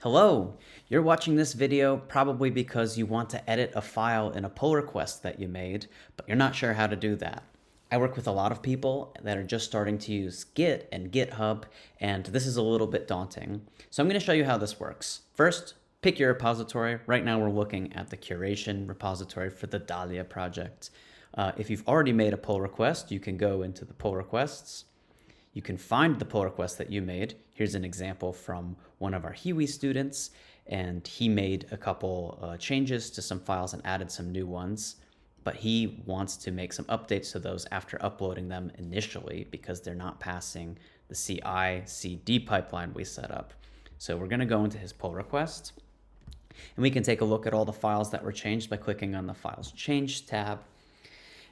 Hello! You're watching this video probably because you want to edit a file in a pull request that you made, but you're not sure how to do that. I work with a lot of people that are just starting to use Git and GitHub, and this is a little bit daunting. So I'm going to show you how this works. First, pick your repository. Right now we're looking at the curation repository for the Dahlia project. If you've already made a pull request, you can go into the pull requests. You can find the pull request that you made. Here's an example from one of our Hiwi students, and he made a couple changes to some files and added some new ones, but he wants to make some updates to those after uploading them initially because they're not passing the CI/CD pipeline we set up. So we're going to go into his pull request, and we can take a look at all the files that were changed by clicking on the Files Changed tab.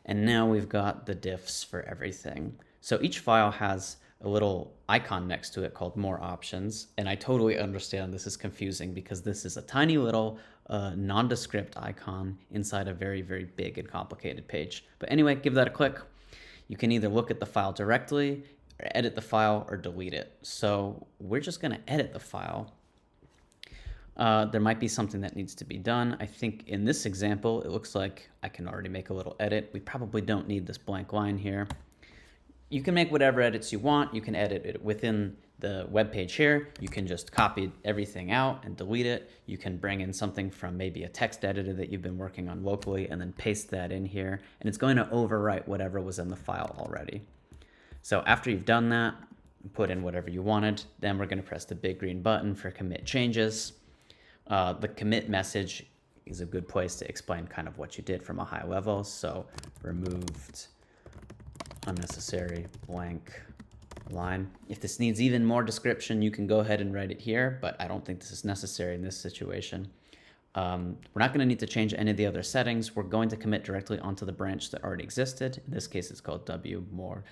And now we've got the diffs for everything. So each file has a little icon next to it called More Options. And I totally understand this is confusing because this is a tiny little nondescript icon inside a very, very big and complicated page. But anyway, give that a click. You can either look at the file directly, or edit the file, or delete it. So we're just going to edit the file. There might be something that needs to be done. I think in this example, it looks like I can already make a little edit. We probably don't need this blank line here. You can make whatever edits you want. You can edit it within the web page here. You can just copy everything out and delete it. You can bring in something from maybe a text editor that you've been working on locally and then paste that in here. And it's going to overwrite whatever was in the file already. So after you've done that, put in whatever you wanted, then we're going to press the big green button for commit changes. The commit message is a good place to explain kind of what you did from a high level. So removed unnecessary blank line. If this needs even more description, you can go ahead and write it here, but I don't think this is necessary in this situation. We're not going to need to change any of the other settings. We're going to commit directly onto the branch that already existed. In this case, it's called W more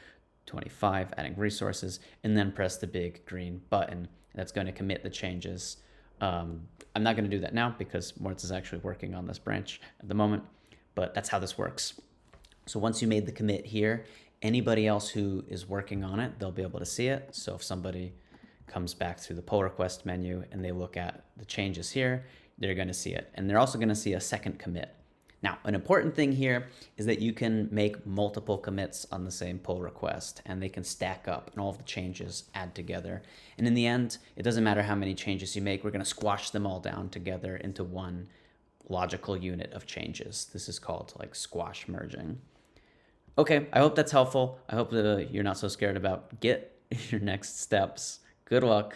25, adding resources, and then press the big green button. That's going to commit the changes. I'm not going to do that now because Moritz is actually working on this branch at the moment, but that's how this works. So once you made the commit here, anybody else who is working on it, they'll be able to see it. So if somebody comes back through the pull request menu and they look at the changes here, they're going to see it. And they're also going to see a second commit. Now, an important thing here is that you can make multiple commits on the same pull request and they can stack up and all of the changes add together. And in the end, it doesn't matter how many changes you make, we're going to squash them all down together into one logical unit of changes. This is called like squash merging. Okay, I hope that's helpful. I hope that you're not so scared about Git your next steps. Good luck.